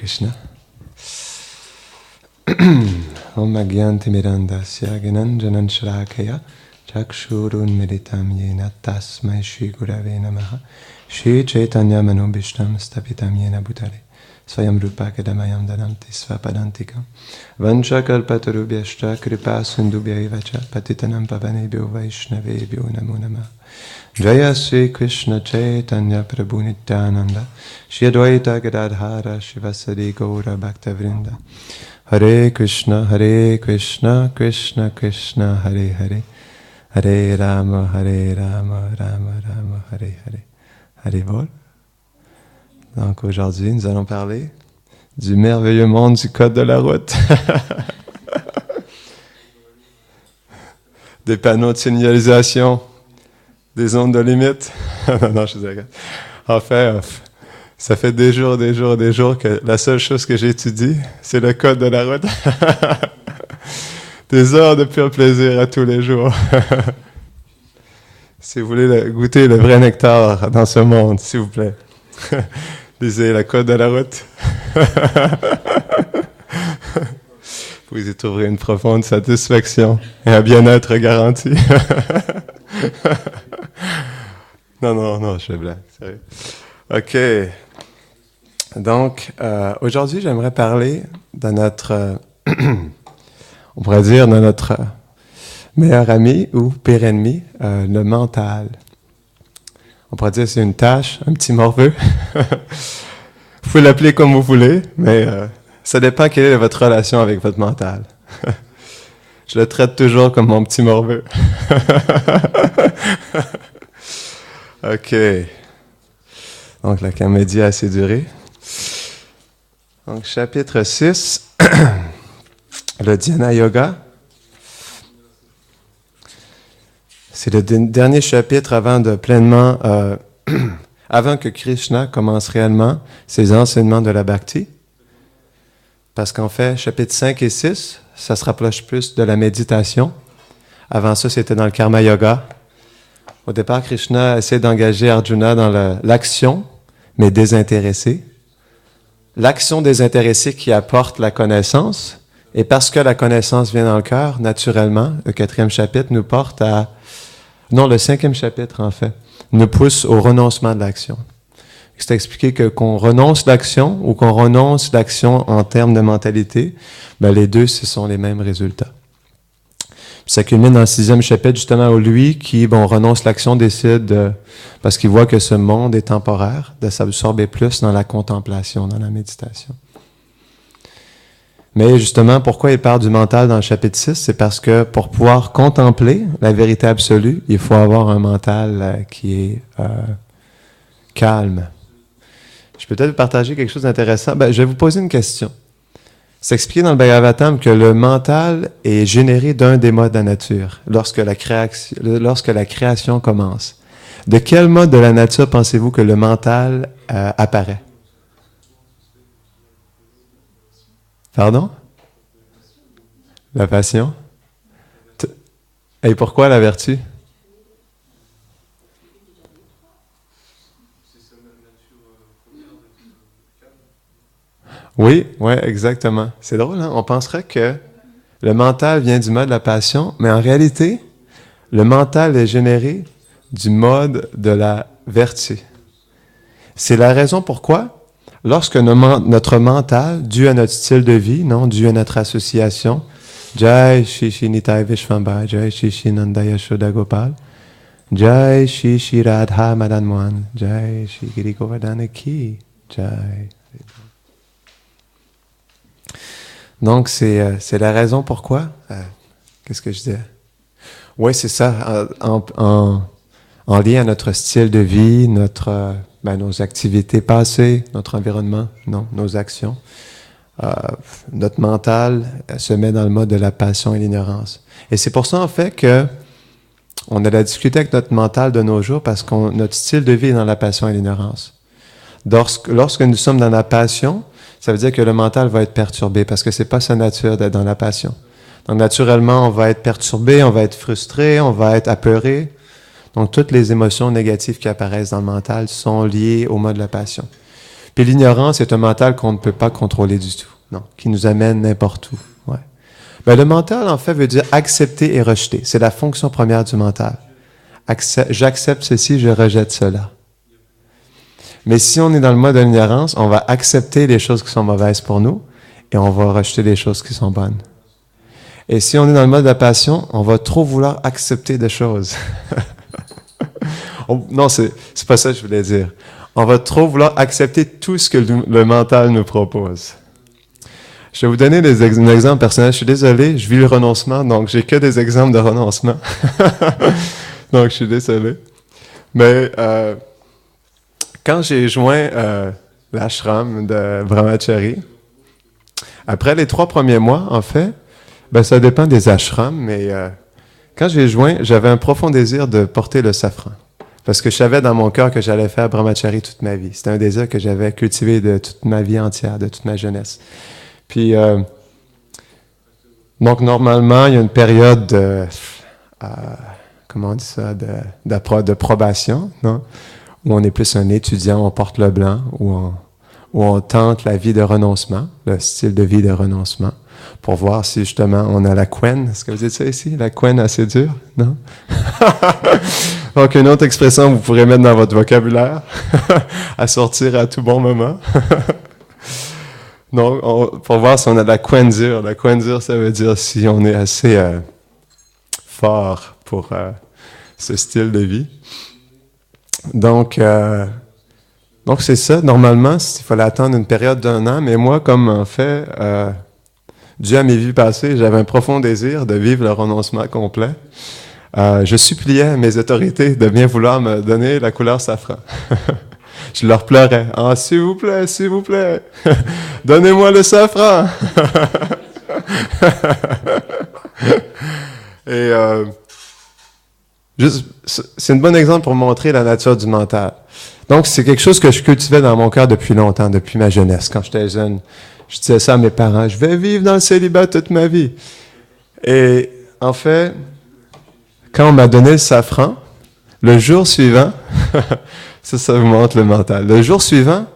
Krishna. Om Agyantimirandasya Gananjanan Shrakaya Chakshurun Meditam Yena Tasmai Shri Gurave Namaha Shri Chaitanya Manobishtam Stapitam Yena Bhutale Swayam Rupa Kadamayam Dananti Svapadantikam Vancha Kalpatarubhyashta Kripa Sindubhyayivacha Patitanam Pavanebhyo Vaishnavebhyo Namo Namah Jaya Sri Krishna Chaitanya Prabhu Nityananda Shri Advaita Gadadhara Shivasadi Gaura Bhaktavrinda Hare Krishna, Krishna Krishna, Hare Hare, Hare Rama, Rama Rama, Hare Hare. Hare Bol. Donc aujourd'hui, nous allons parler du merveilleux monde du code de la route. Des panneaux de signalisation, des zones de limite. Non, je suis d'accord. En fait, ça fait des jours que la seule chose que j'étudie, c'est le code de la route. Des heures de pur plaisir à tous les jours. Si vous voulez goûter le vrai nectar dans ce monde, s'il vous plaît, lisez le code de la route. Vous y trouverez une profonde satisfaction et un bien-être garanti. Non, je fais blague, sérieux. OK. Donc, aujourd'hui, j'aimerais parler de notre, on pourrait dire, de notre meilleur ami ou pire ennemi, le mental. On pourrait dire que c'est une tâche, un petit morveux. Vous pouvez l'appeler comme vous voulez, mais ça dépend quelle est votre relation avec votre mental. Je le traite toujours comme mon petit morveux. OK. Donc, la comédie a assez duré. Donc, chapitre 6, le Dhyana Yoga. C'est le dernier chapitre avant que Krishna commence réellement ses enseignements de la Bhakti. Parce qu'en fait, chapitres 5 et 6, ça se rapproche plus de la méditation. Avant ça, c'était dans le Karma Yoga. Au départ, Krishna essaie d'engager Arjuna dans l'action, mais désintéressée. L'action désintéressée qui apporte la connaissance, et parce que la connaissance vient dans le cœur, naturellement, le 4e chapitre nous porte à... Non, le 5e chapitre, en fait, nous pousse au renoncement de l'action. C'est expliqué que qu'on renonce l'action ou qu'on renonce l'action en termes de mentalité, ben les deux, ce sont les mêmes résultats. Puis ça culmine dans le 6e chapitre, justement, où lui, qui, renonce l'action, décide, parce qu'il voit que ce monde est temporaire, de s'absorber plus dans la contemplation, dans la méditation. Mais justement, pourquoi il parle du mental dans le chapitre 6? C'est parce que pour pouvoir contempler la vérité absolue, il faut avoir un mental qui est calme. Je peux peut-être partager quelque chose d'intéressant. Je vais vous poser une question. C'est expliqué dans le Bhagavatam que le mental est généré d'un des modes de la nature lorsque la création commence. De quel mode de la nature pensez-vous que le mental apparaît? Pardon? La passion? Et pourquoi la vertu? Oui, exactement. C'est drôle, hein? On penserait que le mental vient du mode de la passion, mais en réalité, le mental est généré du mode de la vertu. C'est la raison pourquoi, lorsque notre mental, dû à notre style de vie, dû à notre association, Jai Shri Shri Nitai Vishvambhara, Jai Shri Shri Nanda Yashoda Gopal, Jai Shri Shri Radha Madan Mohan, Jai Shri Giri Govardhana Ki, Jai. Donc, c'est la raison pourquoi. Qu'est-ce que je disais? Oui, c'est ça. En lien à notre style de vie, nos activités passées, notre environnement, nos actions. Notre mental se met dans le mode de la passion et l'ignorance. Et c'est pour ça, en fait, que on a la difficulté avec notre mental de nos jours parce que notre style de vie est dans la passion et l'ignorance. Lorsque nous sommes dans la passion, ça veut dire que le mental va être perturbé parce que c'est pas sa nature d'être dans la passion. Donc, naturellement, on va être perturbé, on va être frustré, on va être apeuré. Donc, toutes les émotions négatives qui apparaissent dans le mental sont liées au mode de la passion. Puis l'ignorance est un mental qu'on ne peut pas contrôler du tout, non, qui nous amène n'importe où. Ouais. Ben, le mental, en fait, veut dire accepter et rejeter. C'est la fonction première du mental. J'accepte ceci, je rejette cela. Mais si on est dans le mode de l'ignorance, on va accepter les choses qui sont mauvaises pour nous et on va rejeter les choses qui sont bonnes. Et si on est dans le mode de la passion, on va trop vouloir accepter des choses. Non, c'est pas ça que je voulais dire. On va trop vouloir accepter tout ce que le mental nous propose. Je vais vous donner un exemple personnel. Je suis désolé, je vis le renoncement, donc j'ai que des exemples de renoncement. Donc, je suis désolé. Mais quand j'ai joint l'ashram de Brahmachari, après les 3 premiers mois, en fait, ben, ça dépend des ashrams, mais quand j'ai joint, j'avais un profond désir de porter le safran. Parce que je savais dans mon cœur que j'allais faire Brahmachari toute ma vie. C'était un désir que j'avais cultivé de toute ma vie entière, de toute ma jeunesse. Puis, donc, normalement, il y a une période de, comment on dit ça, de probation, non? Où on est plus un étudiant, on porte le blanc, où on tente la vie de renoncement, le style de vie de renoncement, pour voir si justement on a la couenne. Est-ce que vous dites ça ici? La couenne assez dure? Non? Donc, une autre expression que vous pourrez mettre dans votre vocabulaire, à sortir à tout bon moment. Donc, pour voir si on a de la couenne dure. La couenne dure, ça veut dire si on est assez fort pour ce style de vie. Donc c'est ça. Normalement, il fallait attendre une période d'1 an, mais moi, comme en fait, dû à mes vies passées, j'avais un profond désir de vivre le renoncement complet. Je suppliais mes autorités de bien vouloir me donner la couleur safran. Je leur pleurais. « Ah, s'il vous plaît, donnez-moi le safran! » Et c'est un bon exemple pour montrer la nature du mental. Donc, c'est quelque chose que je cultivais dans mon cœur depuis longtemps, depuis ma jeunesse. Quand j'étais jeune, je disais ça à mes parents, « Je vais vivre dans le célibat toute ma vie. » Et en fait, quand on m'a donné le safran, le jour suivant, ça vous montre le mental. Le jour suivant,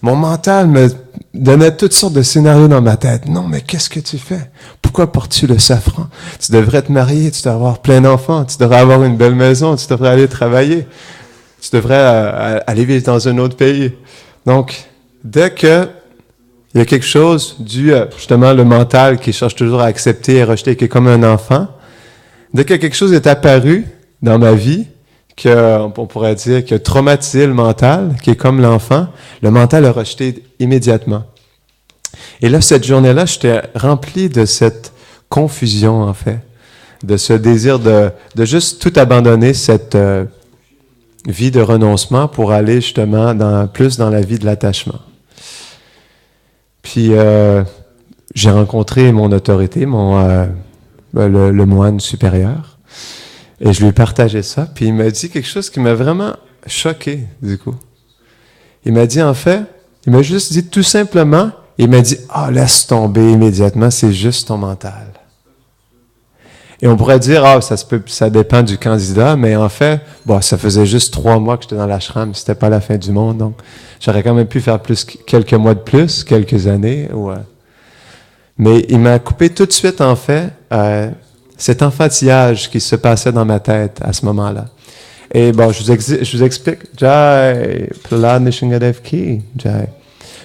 mon mental me donnait toutes sortes de scénarios dans ma tête. Non, mais qu'est-ce que tu fais? Pourquoi portes-tu le safran? Tu devrais te marier, tu devrais avoir plein d'enfants, tu devrais avoir une belle maison, tu devrais aller travailler, tu devrais aller vivre dans un autre pays. Donc, dès que il y a quelque chose dû à, justement, le mental qui cherche toujours à accepter et rejeter, qui est comme un enfant, dès que quelque chose est apparu dans ma vie, on pourrait dire, qui a traumatisé le mental, qui est comme l'enfant, le mental a rejeté immédiatement. Et là, cette journée-là, j'étais rempli de cette confusion, en fait, de ce désir de juste tout abandonner, cette vie de renoncement pour aller justement plus dans la vie de l'attachement. Puis, j'ai rencontré mon autorité, le moine supérieur. Et je lui ai partagé ça, puis il m'a dit quelque chose qui m'a vraiment choqué, du coup. Il m'a dit, en fait, il m'a juste dit tout simplement, il m'a dit, « Ah, laisse tomber immédiatement, c'est juste ton mental. » Et on pourrait dire, « Ah, ça dépend du candidat, mais en fait, bon, ça faisait juste 3 mois que j'étais dans l'ashram, c'était pas la fin du monde, donc j'aurais quand même pu faire quelques mois de plus, quelques années. Mais il m'a coupé tout de suite, en fait, cet enfantillage qui se passait dans ma tête à ce moment-là. Et bon, je vous explique. Jai, Prahlad Nishingadev Ki, Jai.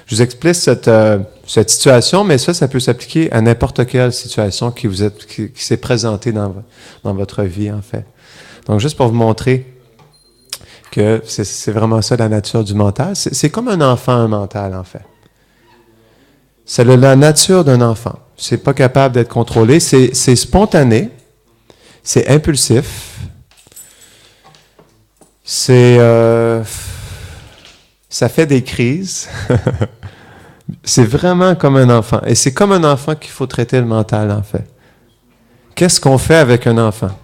Je vous explique cette situation, mais ça peut s'appliquer à n'importe quelle situation qui s'est présentée dans votre vie, en fait. Donc, juste pour vous montrer que c'est vraiment ça la nature du mental. C'est comme un enfant, un mental, en fait. C'est la nature d'un enfant. C'est pas capable d'être contrôlé. C'est spontané. C'est impulsif. Ça fait des crises. C'est vraiment comme un enfant. Et c'est comme un enfant qu'il faut traiter le mental, en fait. Qu'est-ce qu'on fait avec un enfant?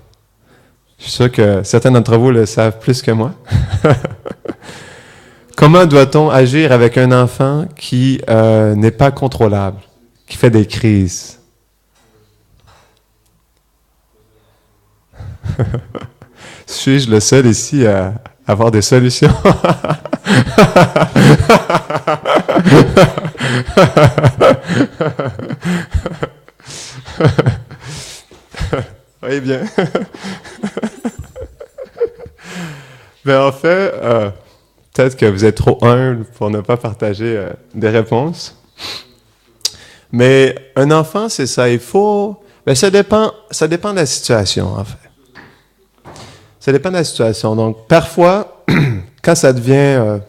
Je suis sûr que certains d'entre vous le savent plus que moi. Comment doit-on agir avec un enfant qui n'est pas contrôlable, qui fait des crises? Suis-je le seul ici à avoir des solutions? Oui, bien. Mais en fait, peut-être que vous êtes trop humble pour ne pas partager des réponses. Mais un enfant, c'est ça. Il faut. Ben, ça dépend de la situation, en fait. Ça dépend de la situation. Donc, parfois, quand ça devient.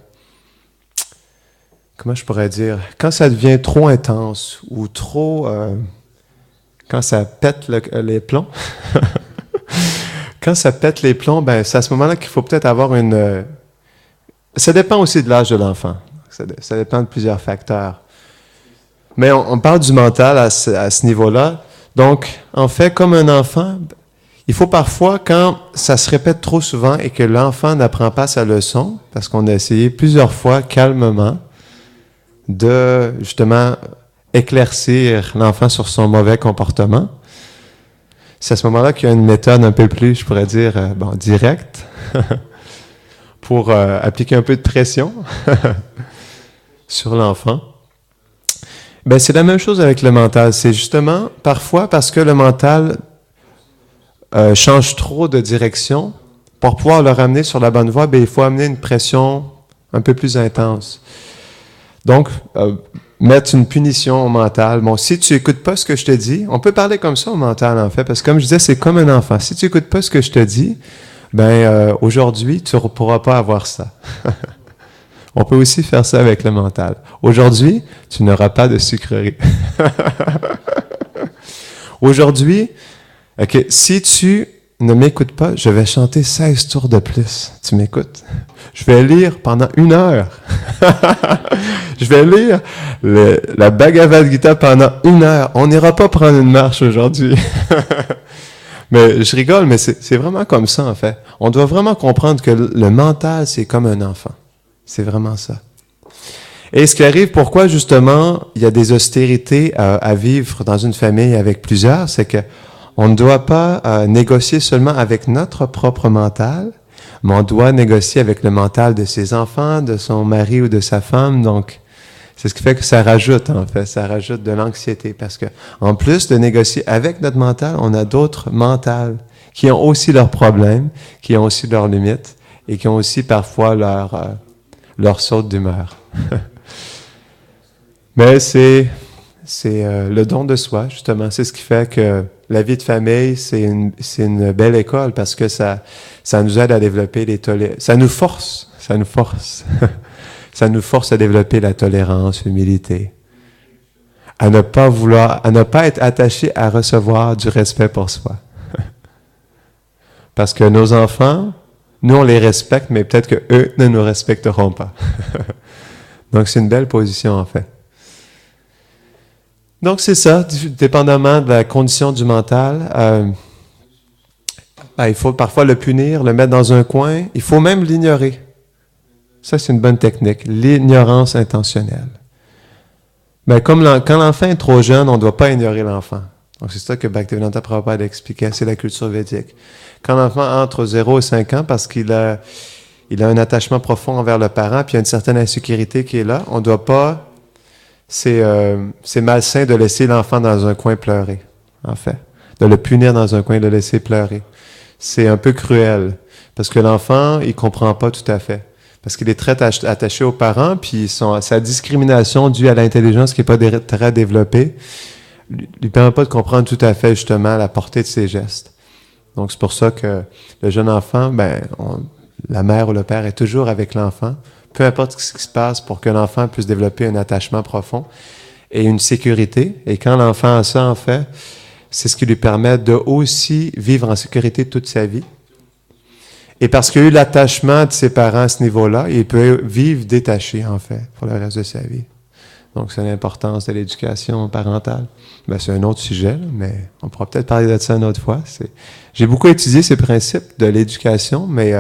Comment je pourrais dire? Quand ça devient trop intense ou trop. Quand ça pète les plombs. Quand ça pète les plombs, ben, c'est à ce moment-là qu'il faut peut-être avoir une. Ça dépend aussi de l'âge de l'enfant. Ça dépend de plusieurs facteurs. Mais on parle du mental à ce niveau-là. Donc, en fait, comme un enfant, il faut parfois, quand ça se répète trop souvent et que l'enfant n'apprend pas sa leçon, parce qu'on a essayé plusieurs fois calmement de, justement, éclaircir l'enfant sur son mauvais comportement, c'est à ce moment-là qu'il y a une méthode un peu plus, je pourrais dire, directe, pour appliquer un peu de pression sur l'enfant. Ben, c'est la même chose avec le mental. C'est justement, parfois, parce que le mental change trop de direction, pour pouvoir le ramener sur la bonne voie, ben, il faut amener une pression un peu plus intense. Donc, mettre une punition au mental. Bon, si tu n'écoutes pas ce que je te dis, on peut parler comme ça au mental, en fait, parce que comme je disais, c'est comme un enfant. Si tu n'écoutes pas ce que je te dis, ben, aujourd'hui, tu ne pourras pas avoir ça. On peut aussi faire ça avec le mental. Aujourd'hui, tu n'auras pas de sucrerie. Aujourd'hui, okay, si tu ne m'écoutes pas, je vais chanter 16 tours de plus. Tu m'écoutes? Je vais lire pendant 1 heure. Je vais lire la Bhagavad Gita pendant 1 heure. On n'ira pas prendre une marche aujourd'hui. Mais je rigole, mais c'est vraiment comme ça, en fait. On doit vraiment comprendre que le mental, c'est comme un enfant. C'est vraiment ça. Et ce qui arrive, pourquoi justement il y a des austérités à vivre dans une famille avec plusieurs, c'est que on ne doit pas négocier seulement avec notre propre mental, mais on doit négocier avec le mental de ses enfants, de son mari ou de sa femme. Donc, c'est ce qui fait que ça rajoute, en fait, ça rajoute de l'anxiété. Parce que en plus de négocier avec notre mental, on a d'autres mentales qui ont aussi leurs problèmes, qui ont aussi leurs limites et qui ont aussi parfois leur saute d'humeur. Mais c'est le don de soi, justement. C'est ce qui fait que la vie de famille, c'est une belle école parce que ça nous aide à développer ça nous force. Ça nous force à développer la tolérance, l'humilité. À ne pas être attaché à recevoir du respect pour soi. Parce que nos enfants, nous, on les respecte, mais peut-être qu'eux ne nous respecteront pas. Donc, c'est une belle position, en fait. Donc, c'est ça, dépendamment de la condition du mental. Il faut parfois le punir, le mettre dans un coin. Il faut même l'ignorer. Ça, c'est une bonne technique. L'ignorance intentionnelle. Mais quand l'enfant est trop jeune, on ne doit pas ignorer l'enfant. Donc, c'est ça que Bhaktivedanta Prabhupada expliquait, c'est la culture védique. Quand l'enfant entre 0 et 5 ans, parce qu'il a un attachement profond envers le parent, puis il y a une certaine insécurité qui est là, on ne doit pas... C'est malsain de laisser l'enfant dans un coin pleurer, en fait. De le punir dans un coin, de le laisser pleurer. C'est un peu cruel, parce que l'enfant, il ne comprend pas tout à fait. Parce qu'il est très attaché aux parents, puis sa discrimination due à l'intelligence qui n'est pas très développée, lui permet pas de comprendre tout à fait, justement, la portée de ses gestes. Donc, c'est pour ça que le jeune enfant, la mère ou le père est toujours avec l'enfant, peu importe ce qui se passe pour que l'enfant puisse développer un attachement profond et une sécurité. Et quand l'enfant a ça, en fait, c'est ce qui lui permet de aussi vivre en sécurité toute sa vie. Et parce qu'il a eu l'attachement de ses parents à ce niveau-là, il peut vivre détaché, en fait, pour le reste de sa vie. Donc, c'est l'importance de l'éducation parentale. C'est un autre sujet, là, mais on pourra peut-être parler de ça une autre fois. J'ai beaucoup étudié ces principes de l'éducation, mais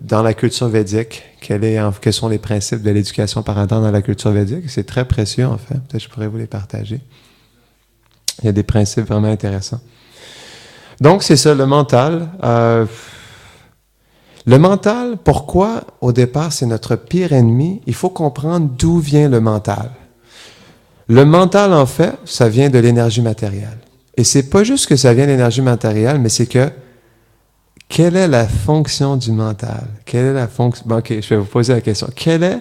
dans la culture védique, quels sont les principes de l'éducation parentale dans la culture védique? C'est très précieux, en fait. Peut-être que je pourrais vous les partager. Il y a des principes vraiment intéressants. Donc, c'est ça, le mental. Le mental, pourquoi au départ c'est notre pire ennemi? Il faut comprendre d'où vient le mental. Le mental, en fait, ça vient de l'énergie matérielle. Et c'est pas juste que ça vient de l'énergie matérielle, mais c'est que quelle est la fonction du mental? Quelle est la fonction? Bon, ok, je vais vous poser la question. Quelle est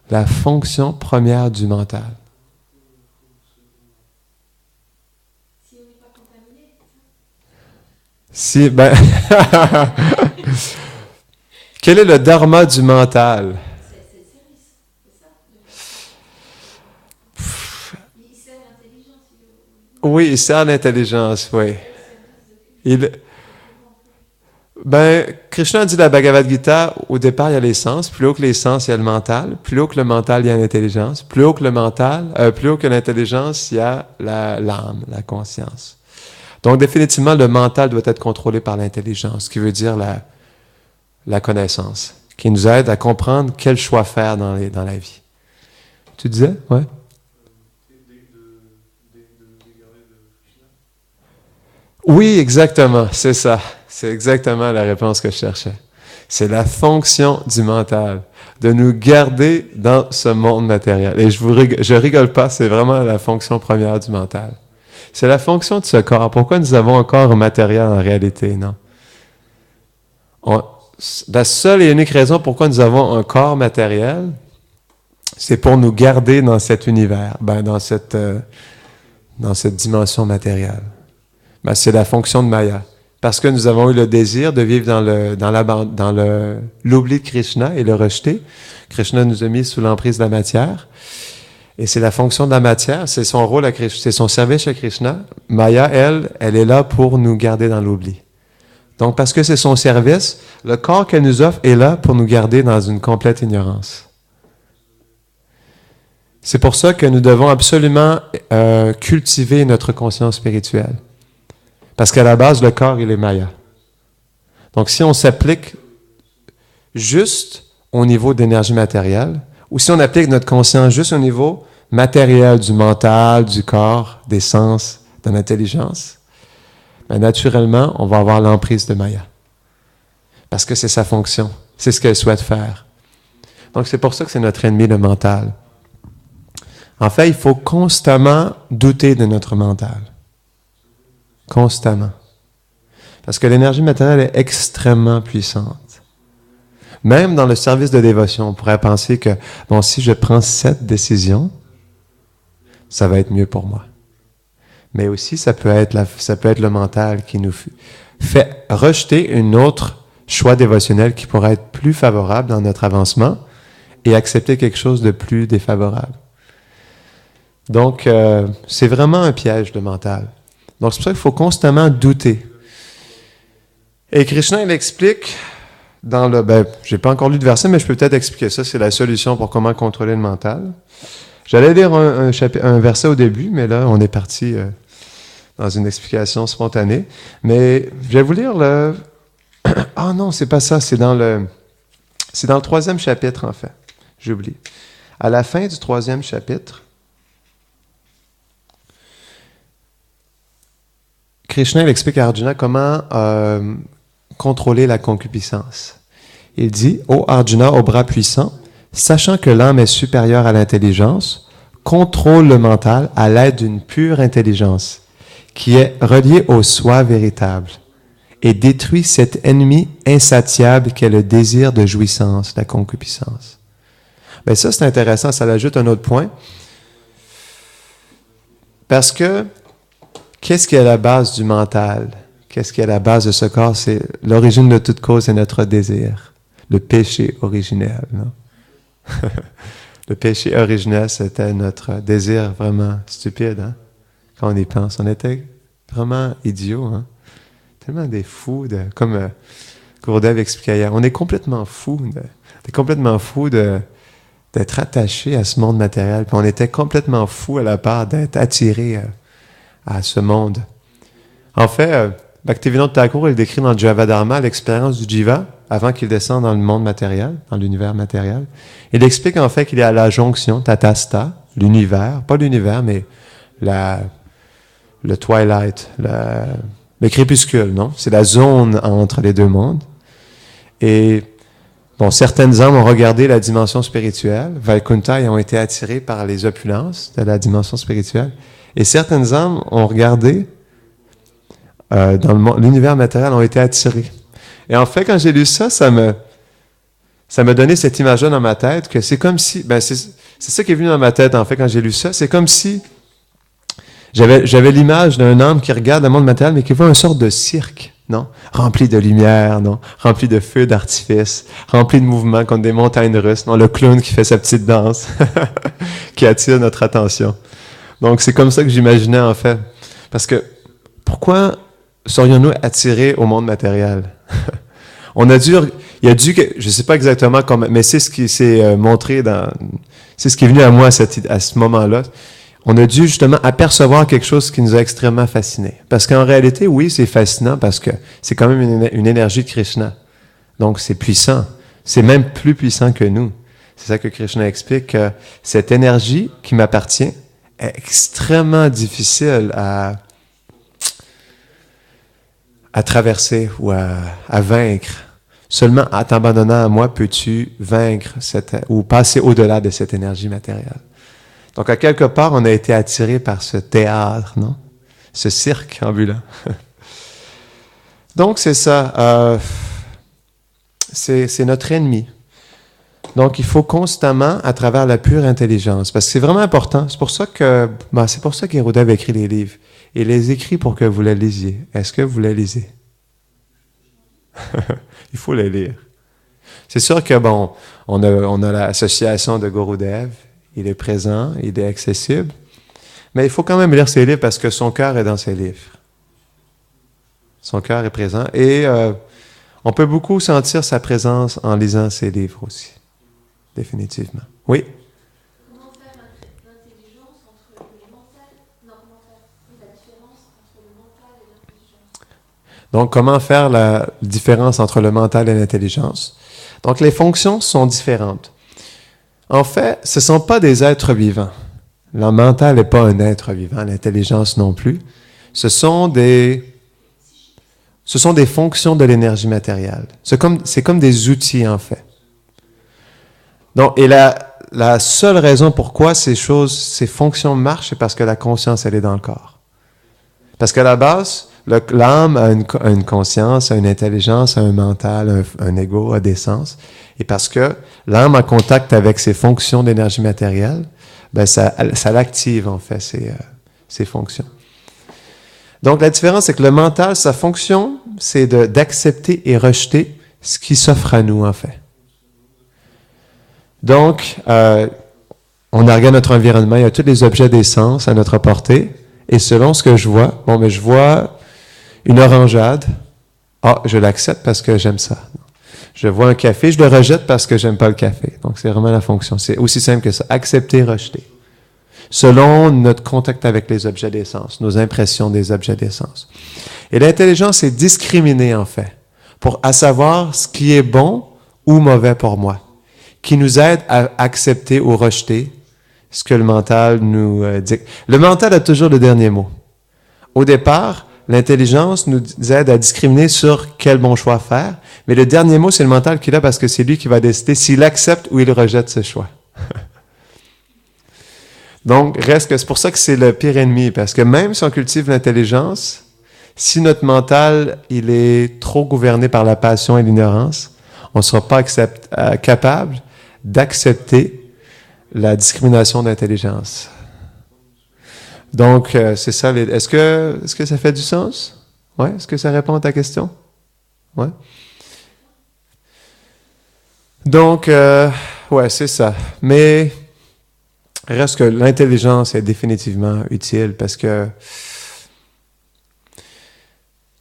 la fonction première du mental? Si, ben, quel est le dharma du mental? C'est le service, c'est ça. Il sert l'intelligence. Oui, il sert l'intelligence, oui. Krishna dit dans la Bhagavad Gita, au départ, il y a les sens. Plus haut que les sens, il y a le mental. Plus haut que le mental, il y a l'intelligence. Plus haut que le mental, plus haut que l'intelligence, il y a l'âme, la conscience. Donc, définitivement, le mental doit être contrôlé par l'intelligence, ce qui veut dire la connaissance, qui nous aide à comprendre quel choix faire dans la vie. Tu disais? Ouais? Oui, exactement, c'est ça. C'est exactement la réponse que je cherchais. C'est la fonction du mental, de nous garder dans ce monde matériel. Et je rigole pas, c'est vraiment la fonction première du mental. C'est la fonction de ce corps. Pourquoi nous avons un corps matériel en réalité, non? La seule et unique raison pourquoi nous avons un corps matériel, c'est pour nous garder dans cet univers, dans cette dimension matérielle. C'est la fonction de Maya. Parce que nous avons eu le désir de vivre dans l'oubli de Krishna et le rejeter. Krishna nous a mis sous l'emprise de la matière. Et c'est la fonction de la matière, c'est son rôle à Krishna, c'est son service à Krishna. Maya, elle est là pour nous garder dans l'oubli. Donc, parce que c'est son service, le corps qu'elle nous offre est là pour nous garder dans une complète ignorance. C'est pour ça que nous devons absolument cultiver notre conscience spirituelle. Parce qu'à la base, le corps, il est Maya. Donc, si on s'applique juste au niveau d'énergie matérielle, ou si on applique notre conscience juste au niveau matériel du mental, du corps, des sens, de l'intelligence, naturellement, on va avoir l'emprise de Maya. Parce que c'est sa fonction. C'est ce qu'elle souhaite faire. Donc, c'est pour ça que c'est notre ennemi, le mental. En fait, il faut constamment douter de notre mental. Constamment. Parce que l'énergie matérielle est extrêmement puissante. Même dans le service de dévotion, on pourrait penser que, si je prends cette décision, ça va être mieux pour moi. Mais aussi, ça peut être le mental qui nous fait rejeter un autre choix dévotionnel qui pourrait être plus favorable dans notre avancement et accepter quelque chose de plus défavorable. Donc, c'est vraiment un piège, le mental. Donc, c'est pour ça qu'il faut constamment douter. Et Krishna, il explique dans j'ai pas encore lu de verset, mais je peux peut-être expliquer ça. C'est la solution pour comment contrôler le mental. J'allais lire un verset au début, mais là, on est parti dans une explication spontanée. Mais je vais vous lire le... Ah non, c'est pas ça. C'est dans le 3e chapitre, en fait. J'oublie. À la fin du 3e chapitre, Krishna il explique à Arjuna comment contrôler la concupiscence. Il dit, « Ô Arjuna, au bras puissant, sachant que l'âme est supérieure à l'intelligence, contrôle le mental à l'aide d'une pure intelligence, qui est reliée au soi véritable, et détruit cet ennemi insatiable qu'est le désir de jouissance, la concupiscence. » Ça, c'est intéressant, ça ajoute un autre point. Parce que qu'est-ce qui est à la base du mental? Qu'est-ce qui est à la base de ce corps? C'est l'origine de toute cause, c'est notre désir. Le péché originel, non? Le péché originel, c'était notre désir vraiment stupide, hein? Quand on y pense. On était vraiment idiots, hein? Tellement des fous, comme Gurdjieff expliquait hier. On est complètement fous. D'être attachés à ce monde matériel. Puis on était complètement fous à la part d'être attirés à ce monde. En fait, Bhaktivinoda Thakur, il décrit dans Javadharma l'expérience du jiva avant qu'il descende dans le monde matériel, dans l'univers matériel. Il explique en fait qu'il est à la jonction, tatasta, l'univers, pas l'univers, mais le twilight, le crépuscule, non? C'est la zone entre les deux mondes. Et bon, certaines âmes ont regardé la dimension spirituelle, Vaikuntha, et ont été attirées par les opulences de la dimension spirituelle. Et certaines âmes ont regardé dans l'univers matériel, ont été attirées. Et en fait, quand j'ai lu ça, ça m'a donné cette image-là dans ma tête, que c'est comme si, c'est ça qui est venu dans ma tête, en fait, quand j'ai lu ça, c'est comme si j'avais l'image d'un homme qui regarde le monde matériel, mais qui voit une sorte de cirque, non? Rempli de lumière, non? Rempli de feux d'artifice, rempli de mouvements comme des montagnes russes, non? Le clown qui fait sa petite danse, qui attire notre attention. Donc, c'est comme ça que j'imaginais, en fait. Parce que, pourquoi serions-nous attirés au monde matériel? Il y a dû, je ne sais pas exactement comment, mais c'est ce qui s'est montré c'est ce qui est venu à moi à ce moment-là. On a dû justement apercevoir quelque chose qui nous a extrêmement fascinés. Parce qu'en réalité, oui, c'est fascinant parce que c'est quand même une énergie de Krishna. Donc, c'est puissant. C'est même plus puissant que nous. C'est ça que Krishna explique, que cette énergie qui m'appartient est extrêmement difficile à traverser ou à vaincre. Seulement en t'abandonnant à moi peux-tu vaincre ou passer au-delà de cette énergie matérielle. Donc, à quelque part, on a été attiré par ce théâtre, non? Ce cirque ambulant. Donc, c'est ça. C'est notre ennemi. Donc, il faut constamment, à travers la pure intelligence, parce que c'est vraiment important. C'est pour ça qu'Hérodev écrit les livres. Il les écrit pour que vous les lisiez. Est-ce que vous les lisez? Il faut les lire. C'est sûr que, on a l'association de Gurudev. Il est présent, il est accessible. Mais il faut quand même lire ses livres parce que son cœur est dans ses livres. Son cœur est présent. Et on peut beaucoup sentir sa présence en lisant ses livres aussi. Définitivement. Oui? Comment faire l'intelligence entre le mental? Non, comment faire la différence entre le mental et l'intelligence? Donc, comment faire la différence entre le mental et l'intelligence? Donc, les fonctions sont différentes. En fait, ce ne sont pas des êtres vivants. Le mental n'est pas un être vivant, l'intelligence non plus. Ce sont des fonctions de l'énergie matérielle. C'est comme des outils, en fait. Donc, et la seule raison pourquoi ces fonctions marchent, c'est parce que la conscience, elle est dans le corps. Parce qu'à la base, l'âme a une conscience, a une intelligence, a un mental, un ego, a des sens. Et parce que l'âme en contact avec ses fonctions d'énergie matérielle, ça l'active en fait, ces fonctions. Donc la différence, c'est que le mental, sa fonction, c'est d'accepter et rejeter ce qui s'offre à nous en fait. Donc, on regarde notre environnement, il y a tous les objets des sens à notre portée, et selon ce que je vois, je vois une orangeade, je l'accepte parce que j'aime ça. Je vois un café, je le rejette parce que j'aime pas le café. Donc, c'est vraiment la fonction. C'est aussi simple que ça. Accepter, rejeter. Selon notre contact avec les objets des sens, nos impressions des objets des sens. Et l'intelligence, c'est discriminer, en fait, à savoir ce qui est bon ou mauvais pour moi, qui nous aide à accepter ou rejeter ce que le mental nous dit. Le mental a toujours le dernier mot. Au départ, l'intelligence nous aide à discriminer sur quel bon choix faire, mais le dernier mot, c'est le mental qui l'a parce que c'est lui qui va décider s'il accepte ou il rejette ce choix. Donc, c'est pour ça que c'est le pire ennemi, parce que même si on cultive l'intelligence, si notre mental, il est trop gouverné par la passion et l'ignorance, on ne sera pas capable d'accepter la discrimination d'intelligence. Donc, c'est ça. Est-ce que ça fait du sens? Ouais? Est-ce que ça répond à ta question? Ouais? Donc, c'est ça. Mais reste que l'intelligence est définitivement utile parce que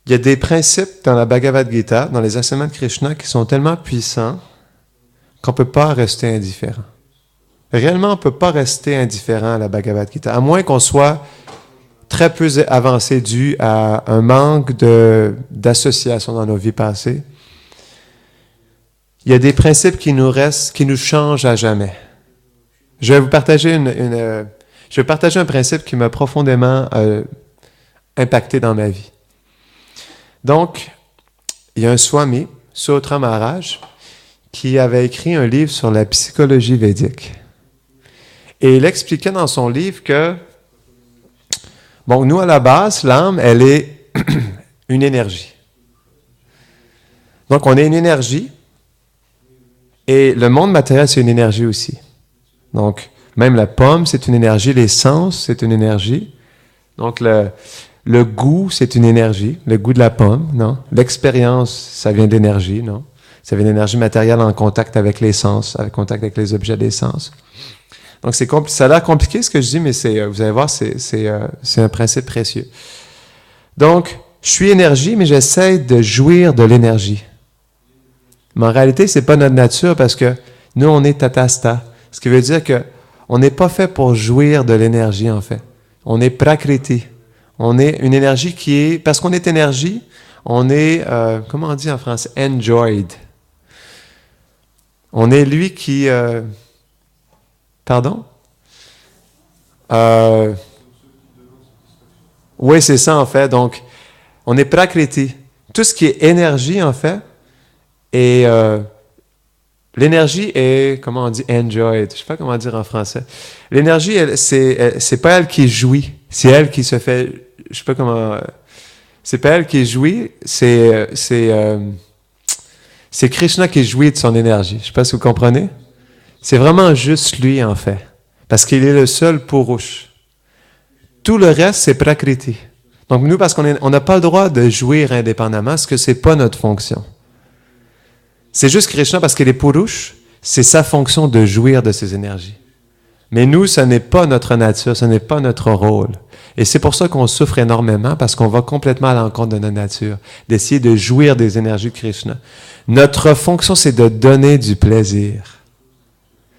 il y a des principes dans la Bhagavad Gita, dans les enseignements de Krishna, qui sont tellement puissants qu'on ne peut pas rester indifférent. Réellement, on ne peut pas rester indifférent à la Bhagavad Gita, à moins qu'on soit très peu avancé dû à un manque d'association dans nos vies passées. Il y a des principes qui nous restent, qui nous changent à jamais. Je vais vous partager un principe qui m'a profondément impacté dans ma vie. Donc, il y a un swami, Sutra Maharaj, qui avait écrit un livre sur la psychologie védique. Et il expliquait dans son livre que, bon, nous, à la base, l'âme, elle est une énergie. Donc, on est une énergie, et le monde matériel, c'est une énergie aussi. Donc, même la pomme, c'est une énergie, les sens, c'est une énergie. Donc, le goût, c'est une énergie, le goût de la pomme, non? L'expérience, ça vient d'énergie, non? Ça vient d'énergie matérielle en contact avec les sens, en contact avec les objets des sens. Donc, ça a l'air compliqué ce que je dis, mais vous allez voir, c'est un principe précieux. Donc, je suis énergie, mais j'essaie de jouir de l'énergie. Mais en réalité, c'est pas notre nature parce que nous, on est tatasta. Ce qui veut dire que on n'est pas fait pour jouir de l'énergie, en fait. On est prakriti. On est une énergie qui est... Parce qu'on est énergie, on est... comment on dit en français? Enjoyed. On est lui qui... pardon? Oui, c'est ça, en fait. Donc, on est prakriti. Tout ce qui est énergie, en fait, et l'énergie est, comment on dit, enjoyed. Je ne sais pas comment dire en français. L'énergie, c'est pas elle qui jouit. C'est elle qui se fait... Je sais pas comment... c'est pas elle qui jouit. C'est Krishna qui jouit de son énergie. Je ne sais pas si vous comprenez. C'est vraiment juste lui, en fait. Parce qu'il est le seul Purush. Tout le reste, c'est Prakriti. Donc nous, parce qu'on n'a pas le droit de jouir indépendamment, parce que ce n'est pas notre fonction. C'est juste Krishna, parce qu'il est Purush, c'est sa fonction de jouir de ses énergies. Mais nous, ce n'est pas notre nature, ce n'est pas notre rôle. Et c'est pour ça qu'on souffre énormément, parce qu'on va complètement à l'encontre de notre nature, d'essayer de jouir des énergies de Krishna. Notre fonction, c'est de donner du plaisir.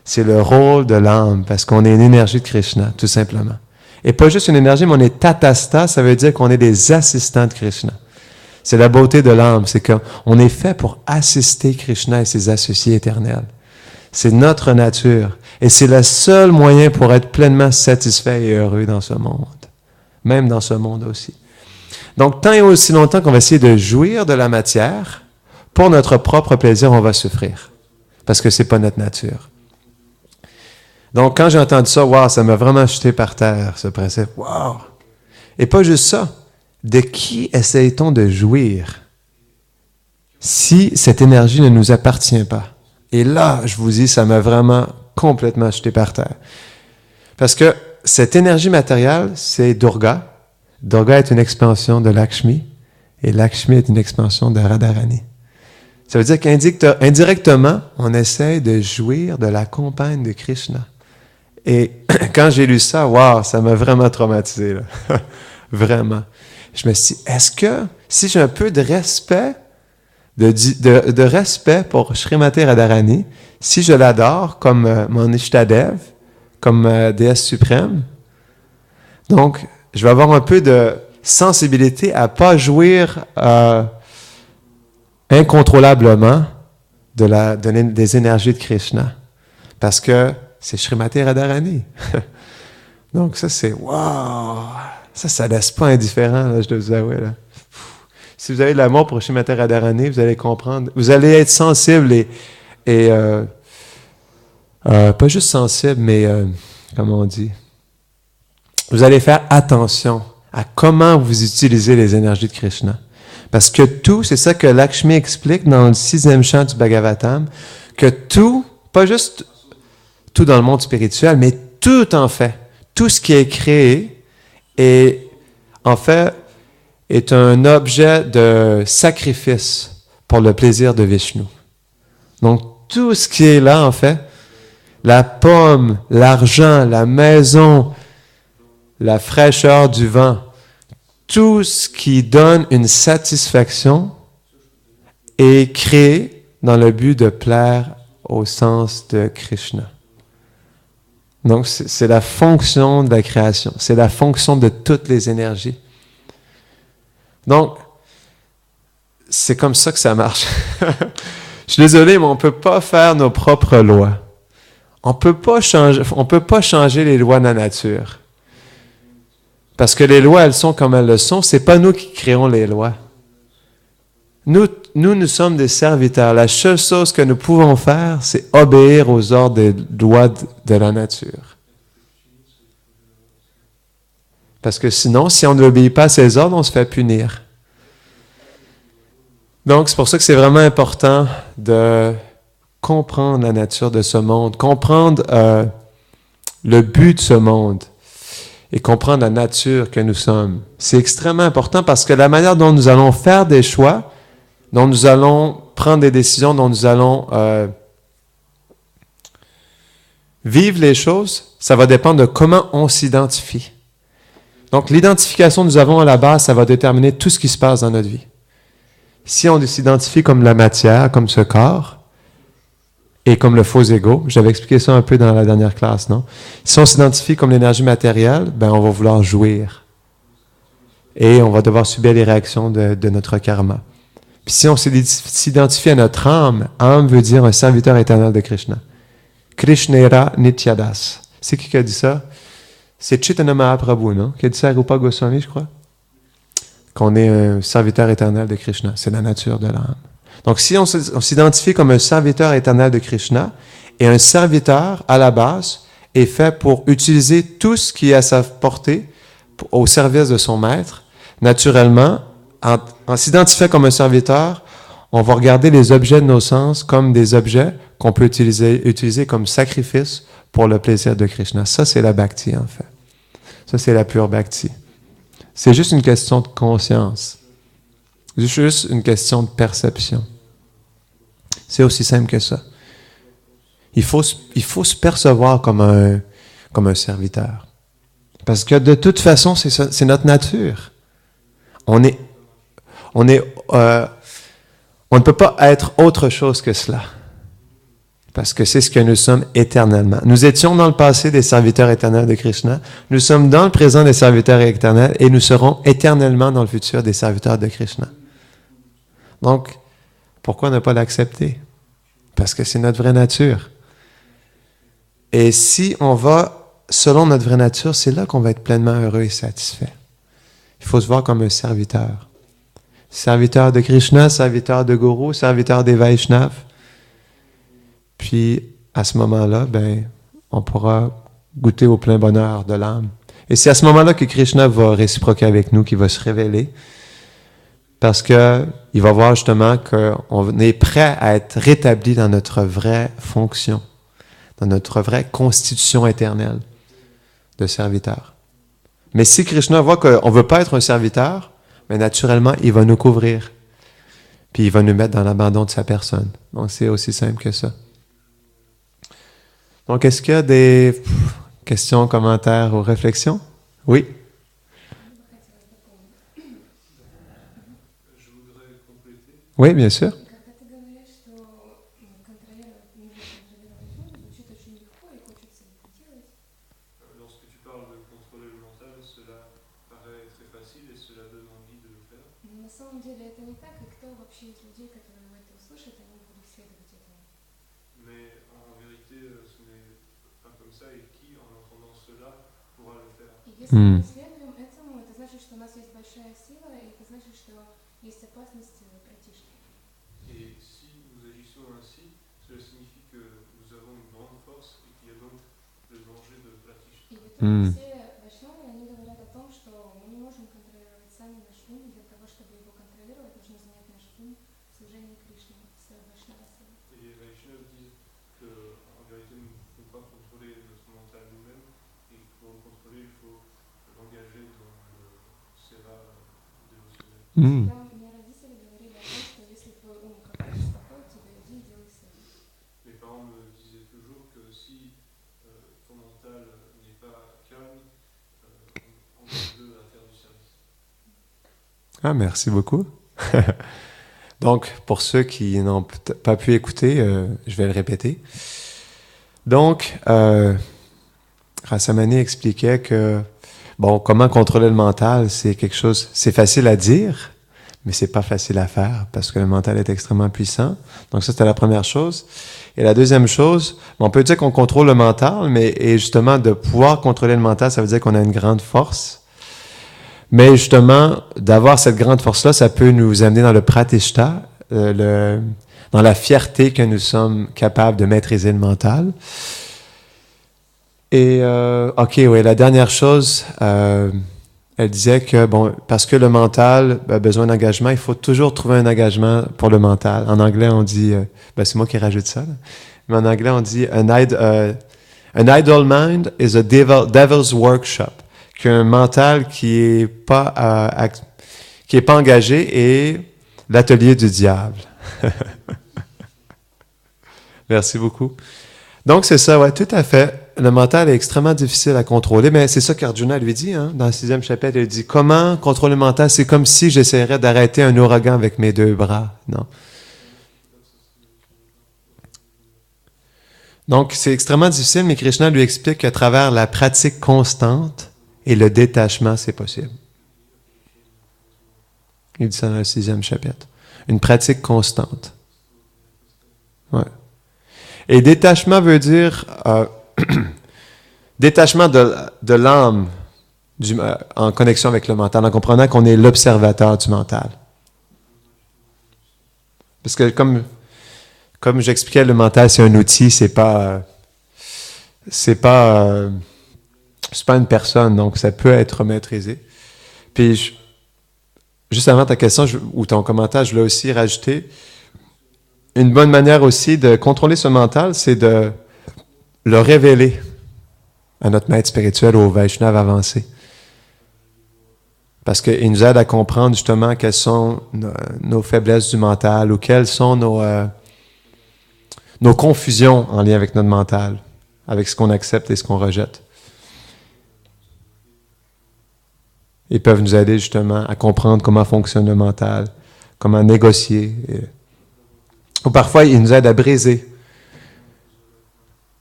C'est le rôle de l'âme, parce qu'on est une énergie de Krishna, tout simplement. Et pas juste une énergie, mais on est tatasta, ça veut dire qu'on est des assistants de Krishna. C'est la beauté de l'âme, c'est qu'on est fait pour assister Krishna et ses associés éternels. C'est notre nature. Et c'est le seul moyen pour être pleinement satisfait et heureux dans ce monde. Même dans ce monde aussi. Donc, tant et aussi longtemps qu'on va essayer de jouir de la matière, pour notre propre plaisir, on va souffrir. Parce que c'est pas notre nature. Donc, quand j'ai entendu ça, wow, ça m'a vraiment jeté par terre, ce principe. Wow! Et pas juste ça. De qui essaye-t-on de jouir si cette énergie ne nous appartient pas? Et là, je vous dis, ça m'a vraiment complètement jeté par terre. Parce que cette énergie matérielle, c'est Durga. Durga est une expansion de Lakshmi, et Lakshmi est une expansion de Radharani. Ça veut dire qu'indirectement, on essaie de jouir de la compagne de Krishna. Et quand j'ai lu ça, wow, ça m'a vraiment traumatisé, là. Vraiment. Je me suis dit, est-ce que, si j'ai un peu de respect, de respect pour Srimati Radharani, si je l'adore comme mon Ishtadev, comme déesse suprême, donc, je vais avoir un peu de sensibilité à ne pas jouir incontrôlablement des énergies de Krishna. Parce que c'est Srimati Radharani. Donc, ça, c'est wow! Ça laisse pas indifférent, là, je dois vous avouer. Là. Si vous avez de l'amour pour Srimati Radharani, vous allez comprendre. Vous allez être sensible et pas juste sensible, mais comment on dit? Vous allez faire attention à comment vous utilisez les énergies de Krishna. Parce que tout, c'est ça que Lakshmi explique dans le 6e chant du Bhagavatam, que tout, pas juste tout dans le monde spirituel, mais tout en fait, tout ce qui est créé, et en fait, est un objet de sacrifice pour le plaisir de Vishnu. Donc, tout ce qui est là, en fait, la pomme, l'argent, la maison, la fraîcheur du vent, tout ce qui donne une satisfaction est créé dans le but de plaire au sens de Krishna. Donc, c'est la fonction de la création. C'est la fonction de toutes les énergies. Donc, c'est comme ça que ça marche. Je suis désolé, mais on ne peut pas faire nos propres lois. On peut pas changer les lois de la nature. Parce que les lois, elles sont comme elles le sont. Ce n'est pas nous qui créons les lois. Nous, nous sommes des serviteurs. La seule chose que nous pouvons faire, c'est obéir aux ordres et lois de la nature. Parce que sinon, si on n'obéit pas à ces ordres, on se fait punir. Donc, c'est pour ça que c'est vraiment important de comprendre la nature de ce monde, comprendre le but de ce monde et comprendre la nature que nous sommes. C'est extrêmement important parce que la manière dont nous allons faire des choix, dont nous allons prendre des décisions, dont nous allons vivre les choses, ça va dépendre de comment on s'identifie. Donc, l'identification que nous avons à la base, ça va déterminer tout ce qui se passe dans notre vie. Si on s'identifie comme la matière, comme ce corps, et comme le faux ego, j'avais expliqué ça un peu dans la dernière classe, non? Si on s'identifie comme l'énergie matérielle, ben on va vouloir jouir. Et on va devoir subir les réactions de notre karma. Puis si on s'identifie à notre âme, âme veut dire un serviteur éternel de Krishna. Krishnera Nityadas. C'est qui a dit ça? C'est Chaitanya Mahaprabhu, non? Qui a dit ça à Rupa Goswami, je crois? Qu'on est un serviteur éternel de Krishna. C'est la nature de l'âme. Donc, si on s'identifie comme un serviteur éternel de Krishna, et un serviteur, à la base, est fait pour utiliser tout ce qui est à sa portée au service de son maître, naturellement, en s'identifiant comme un serviteur, on va regarder les objets de nos sens comme des objets qu'on peut utiliser comme sacrifice pour le plaisir de Krishna. Ça, c'est la bhakti, en fait. Ça, c'est la pure bhakti. C'est juste une question de conscience. C'est juste une question de perception. C'est aussi simple que ça. Il faut se percevoir comme un serviteur. Parce que de toute façon, c'est notre nature. On ne peut pas être autre chose que cela. Parce que c'est ce que nous sommes éternellement. Nous étions dans le passé des serviteurs éternels de Krishna. Nous sommes dans le présent des serviteurs éternels et nous serons éternellement dans le futur des serviteurs de Krishna. Donc, pourquoi ne pas l'accepter? Parce que c'est notre vraie nature. Et si on va selon notre vraie nature, c'est là qu'on va être pleinement heureux et satisfait. Il faut se voir comme un serviteur. Serviteur de Krishna, serviteur de Guru, serviteur des Vaishnavas. Puis, à ce moment-là, on pourra goûter au plein bonheur de l'âme. Et c'est à ce moment-là que Krishna va réciproquer avec nous, qu'il va se révéler. Parce qu'il va voir justement qu'on est prêt à être rétabli dans notre vraie fonction, dans notre vraie constitution éternelle de serviteur. Mais si Krishna voit qu'on ne veut pas être un serviteur, mais naturellement, il va nous couvrir. Puis il va nous mettre dans l'abandon de sa personne. Donc c'est aussi simple que ça. Donc est-ce qu'il y a des questions, commentaires ou réflexions? Oui? Oui, bien sûr. Lorsque tu parles de contrôler le mental, cela paraît très facile et cela donne envie de le faire. Mais en vérité, ce n'est pas comme ça et qui, en entendant cela, pourra le faire. Et si nous agissons ainsi, cela signifie que nous avons une grande force et qu'il y a donc le danger de Pratishta. Et les Vaishnavas disent qu'en vérité, nous ne pouvons pas contrôler notre mental nous-mêmes et pour le contrôler, il faut l'engager dans le seva dévotionnel. Mes parents me disaient toujours que si ton mental n'est pas calme, engage-le à faire du service. Ah, merci beaucoup. Donc, pour ceux qui n'ont pas pu écouter, je vais le répéter. Donc, Rasamani expliquait que, comment contrôler le mental, c'est quelque chose, c'est facile à dire, mais c'est pas facile à faire parce que le mental est extrêmement puissant. Donc ça, c'était la première chose. Et la deuxième chose, on peut dire qu'on contrôle le mental, et justement, de pouvoir contrôler le mental, ça veut dire qu'on a une grande force. Mais justement, d'avoir cette grande force-là, ça peut nous amener dans le pratishta, dans la fierté que nous sommes capables de maîtriser le mental. Et, oui, la dernière chose, elle disait que, parce que le mental a besoin d'engagement, il faut toujours trouver un engagement pour le mental. En anglais, on dit, c'est moi qui rajoute ça, là. Mais en anglais, on dit, an idle mind is a devil's workshop. Qu'un mental qui est pas engagé est l'atelier du diable. Merci beaucoup. Donc, c'est ça, ouais, tout à fait. Le mental est extrêmement difficile à contrôler, mais c'est ça qu'Arjuna lui dit, hein, dans le 6e chapitre. Il dit, comment contrôler le mental? C'est comme si j'essaierais d'arrêter un ouragan avec mes 2 bras. Non. Donc, c'est extrêmement difficile, mais Krishna lui explique qu'à travers la pratique constante et le détachement, c'est possible. Il dit ça dans le 6e chapitre. Une pratique constante. Ouais. Et détachement veut dire détachement de l'âme en connexion avec le mental, en comprenant qu'on est l'observateur du mental. Parce que comme j'expliquais, le mental, c'est un outil, c'est pas une personne, donc ça peut être maîtrisé. Puis, juste avant ta question ou ton commentaire, je voulais aussi rajouter une bonne manière aussi de contrôler ce mental, c'est de le révéler à notre maître spirituel, au Vaishnava avancé. Parce qu'il nous aide à comprendre justement quelles sont nos faiblesses du mental ou quelles sont nos confusions en lien avec notre mental, avec ce qu'on accepte et ce qu'on rejette. Ils peuvent nous aider justement à comprendre comment fonctionne le mental, comment négocier. Ou parfois, ils nous aident à briser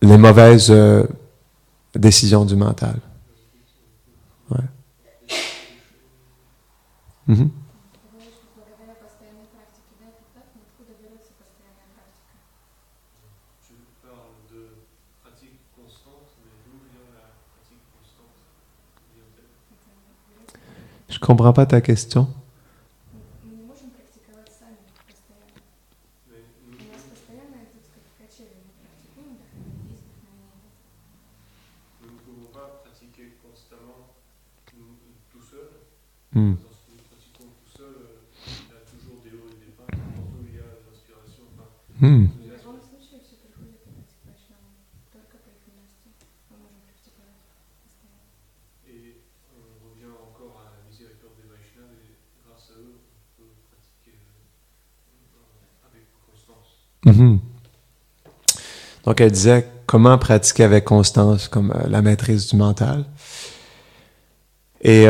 les mauvaises décisions du mental. Ouais. Mm-hmm. Je comprends pas ta question. Lorsque nous pratiquons tout seul, il y a toujours des hauts et des bas, partout il y a des inspirations. Et on revient encore à la miséricorde des Vaishnavas, et grâce à eux, on peut pratiquer avec constance. Donc, elle disait comment pratiquer avec constance, comme la maîtrise du mental. Et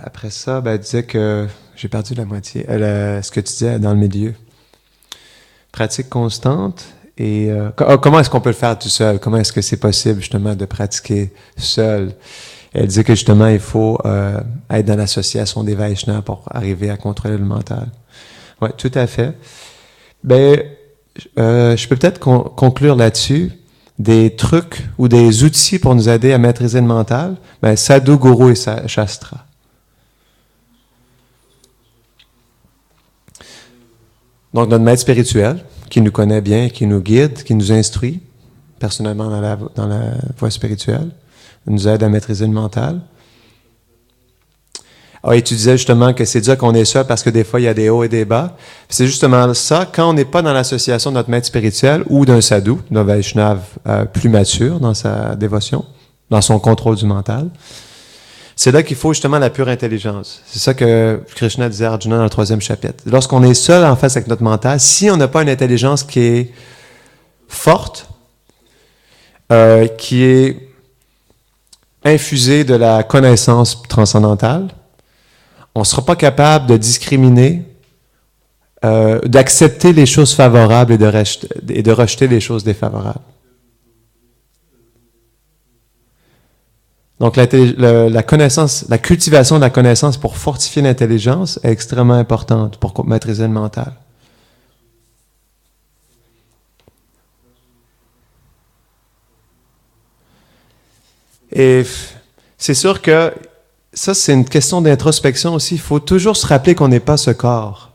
après ça, elle disait que j'ai perdu la moitié. Ce que tu disais dans le milieu. Pratique constante. Et comment est-ce qu'on peut le faire tout seul? Comment est-ce que c'est possible justement de pratiquer seul? Elle disait que justement, il faut être dans l'association des Vaishnavas pour arriver à contrôler le mental. Oui, tout à fait. Je peux peut-être conclure là-dessus des trucs ou des outils pour nous aider à maîtriser le mental. Sadhu, Guru et Shastra. Donc, notre maître spirituel, qui nous connaît bien, qui nous guide, qui nous instruit personnellement dans la voie spirituelle, nous aide à maîtriser le mental. Et tu disais justement que c'est dur qu'on est seul parce que des fois, il y a des hauts et des bas. C'est justement ça, quand on n'est pas dans l'association de notre maître spirituel ou d'un sadhu, d'un Vaishnava plus mature dans sa dévotion, dans son contrôle du mental, c'est là qu'il faut justement la pure intelligence. C'est ça que Krishna disait à Arjuna dans le 3e chapitre. Lorsqu'on est seul en face avec notre mental, si on n'a pas une intelligence qui est forte, qui est infusée de la connaissance transcendantale, on ne sera pas capable de discriminer, d'accepter les choses favorables et de rejeter les choses défavorables. Donc, la connaissance, la cultivation de la connaissance pour fortifier l'intelligence est extrêmement importante pour maîtriser le mental. Et c'est sûr que ça, c'est une question d'introspection aussi. Il faut toujours se rappeler qu'on n'est pas ce corps.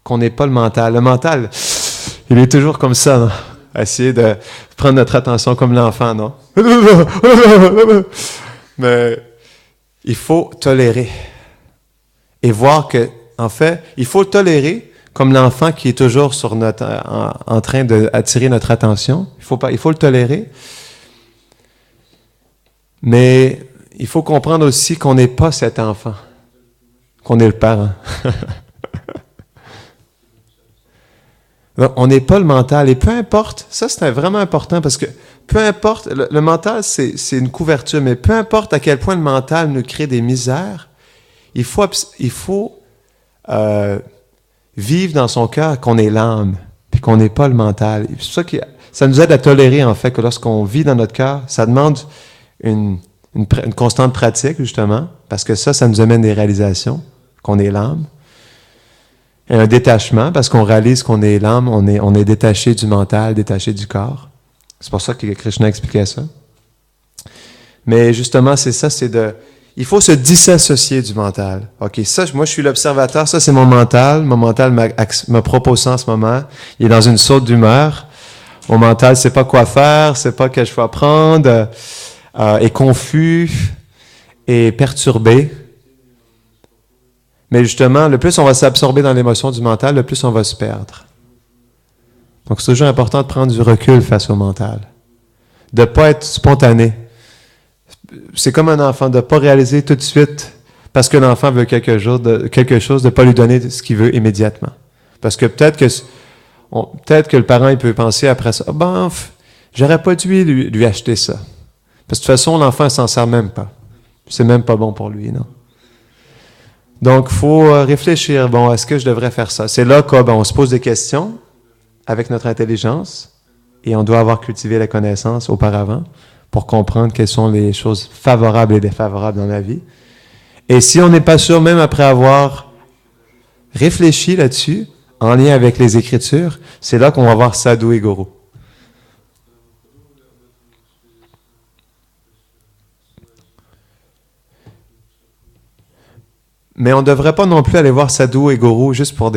qu'on n'est pas le mental. Le mental, il est toujours comme ça, non? Essayer de prendre notre attention comme l'enfant, non? Mais il faut tolérer. Et voir que, en fait, il faut le tolérer comme l'enfant qui est toujours sur en train d'attirer notre attention. Il faut le tolérer. Mais il faut comprendre aussi qu'on n'est pas cet enfant, qu'on est le parent. On n'est pas le mental. Et peu importe, ça c'est vraiment important parce que peu importe, le mental c'est une couverture, mais peu importe à quel point le mental nous crée des misères, il faut vivre dans son cœur qu'on est l'âme, puis qu'on n'est pas le mental. C'est pour ça que ça nous aide à tolérer en fait que lorsqu'on vit dans notre cœur, ça demande une constante pratique justement, parce que ça nous amène des réalisations, qu'on est l'âme. Et un détachement, parce qu'on réalise qu'on est l'âme, on est détaché du mental, détaché du corps. C'est pour ça que Krishna expliquait ça. Mais justement, c'est ça, il faut se disassocier du mental. OK, ça, moi, je suis l'observateur, ça, c'est mon mental. Mon mental me propose ça en ce moment. Il est dans une saute d'humeur. Mon mental ne sait pas quoi faire, ne sait pas quel choix prendre, est confus, est perturbé. Mais justement, le plus on va s'absorber dans l'émotion du mental, le plus on va se perdre. Donc, c'est toujours important de prendre du recul face au mental. De ne pas être spontané. C'est comme un enfant, de ne pas réaliser tout de suite, parce que l'enfant veut quelque chose, de ne pas lui donner ce qu'il veut immédiatement. Parce que peut-être que le parent il peut penser après ça, j'aurais pas dû lui acheter ça. Parce que de toute façon, l'enfant ne s'en sert même pas. C'est même pas bon pour lui, non? Donc, il faut réfléchir, est-ce que je devrais faire ça? C'est là qu'on se pose des questions avec notre intelligence et on doit avoir cultivé la connaissance auparavant pour comprendre quelles sont les choses favorables et défavorables dans la vie. Et si on n'est pas sûr, même après avoir réfléchi là-dessus, en lien avec les Écritures, c'est là qu'on va voir Sadhu et Guru. Mais on ne devrait pas non plus aller voir Sadhu et Guru juste pour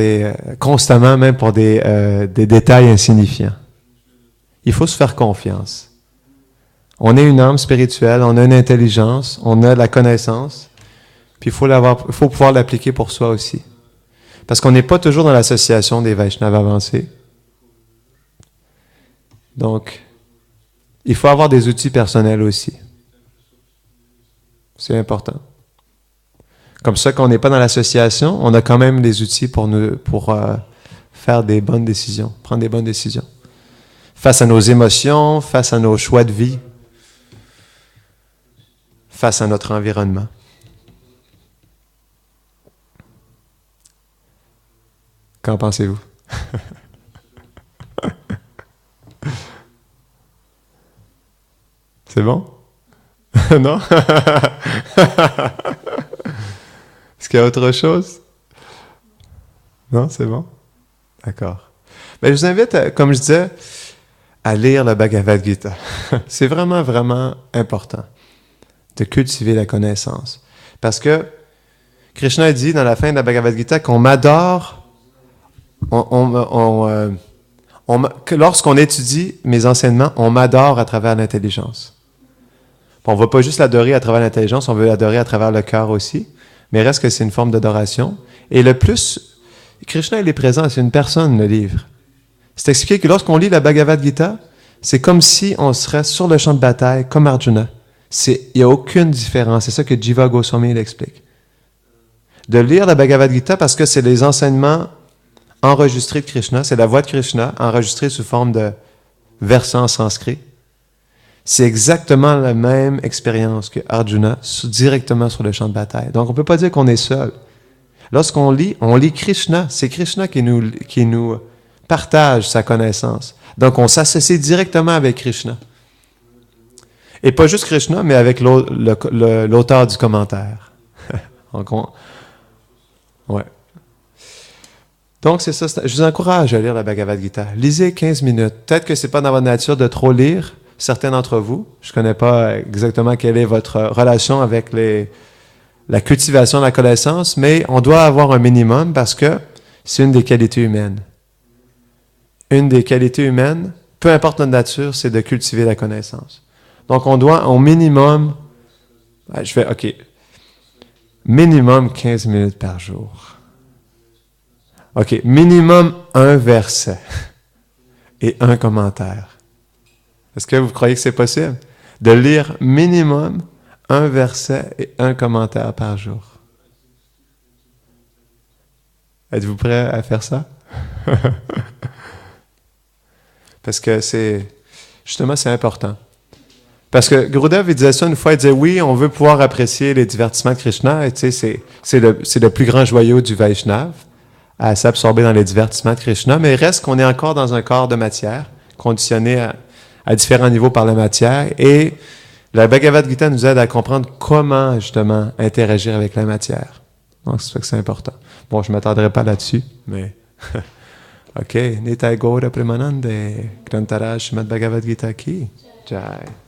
constamment, même pour des détails insignifiants. Il faut se faire confiance. On est une âme spirituelle, on a une intelligence, on a de la connaissance, puis il faut pouvoir l'appliquer pour soi aussi. Parce qu'on n'est pas toujours dans l'association des Vaishnavas avancés. Donc, il faut avoir des outils personnels aussi. C'est important. Comme ça, quand on n'est pas dans l'association, on a quand même des outils pour faire des bonnes décisions, prendre des bonnes décisions. Face à nos émotions, face à nos choix de vie, face à notre environnement. Qu'en pensez-vous? C'est bon? Non? Est-ce qu'il y a autre chose? Non, c'est bon? D'accord. Je vous invite, comme je disais, à lire la Bhagavad Gita. C'est vraiment, vraiment important de cultiver la connaissance. Parce que Krishna dit dans la fin de la Bhagavad Gita qu'on m'adore, que lorsqu'on étudie mes enseignements, on m'adore à travers l'intelligence. On ne va pas juste l'adorer à travers l'intelligence, on veut l'adorer à travers le cœur aussi. Mais reste que c'est une forme d'adoration. Et le plus, Krishna, il est présent, c'est une personne, le livre. C'est expliqué que lorsqu'on lit la Bhagavad Gita, c'est comme si on serait sur le champ de bataille, comme Arjuna. Il n'y a aucune différence. C'est ça que Jiva Goswami l'explique. De lire la Bhagavad Gita parce que c'est les enseignements enregistrés de Krishna, c'est la voix de Krishna enregistrée sous forme de versants sanskrit. C'est exactement la même expérience que Arjuna, directement sur le champ de bataille. Donc, on ne peut pas dire qu'on est seul. Lorsqu'on lit, on lit Krishna. C'est Krishna qui nous partage sa connaissance. Donc, on s'associe directement avec Krishna. Et pas juste Krishna, mais avec l'auteur du commentaire. Ouais. Donc, c'est ça. Je vous encourage à lire la Bhagavad Gita. Lisez 15 minutes. Peut-être que ce n'est pas dans votre nature de trop lire. Certains d'entre vous, je ne connais pas exactement quelle est votre relation avec la cultivation de la connaissance, mais on doit avoir un minimum parce que C'est une des qualités humaines. Une des qualités humaines, peu importe notre nature, c'est de cultiver la connaissance. Donc, on doit, au minimum, minimum 15 minutes par jour. OK, minimum un verset et un commentaire. Est-ce que vous croyez que c'est possible? De lire minimum un verset et un commentaire par jour. Êtes-vous prêt à faire ça? Parce que c'est important. Parce que Gurudev, il disait ça une fois, il disait, oui, on veut pouvoir apprécier les divertissements de Krishna, et tu sais, c'est le plus grand joyau du Vaishnav, à s'absorber dans les divertissements de Krishna, mais il reste qu'on est encore dans un corps de matière, conditionné à différents niveaux par la matière, et la Bhagavad Gita nous aide à comprendre comment, justement, interagir avec la matière. Donc, c'est ça que c'est important. Bon, je ne m'attendrai pas là-dessus, mais... OK. Nitai Gaura Premanande, Grantara Srimad Bhagavad Gita ki. Jai.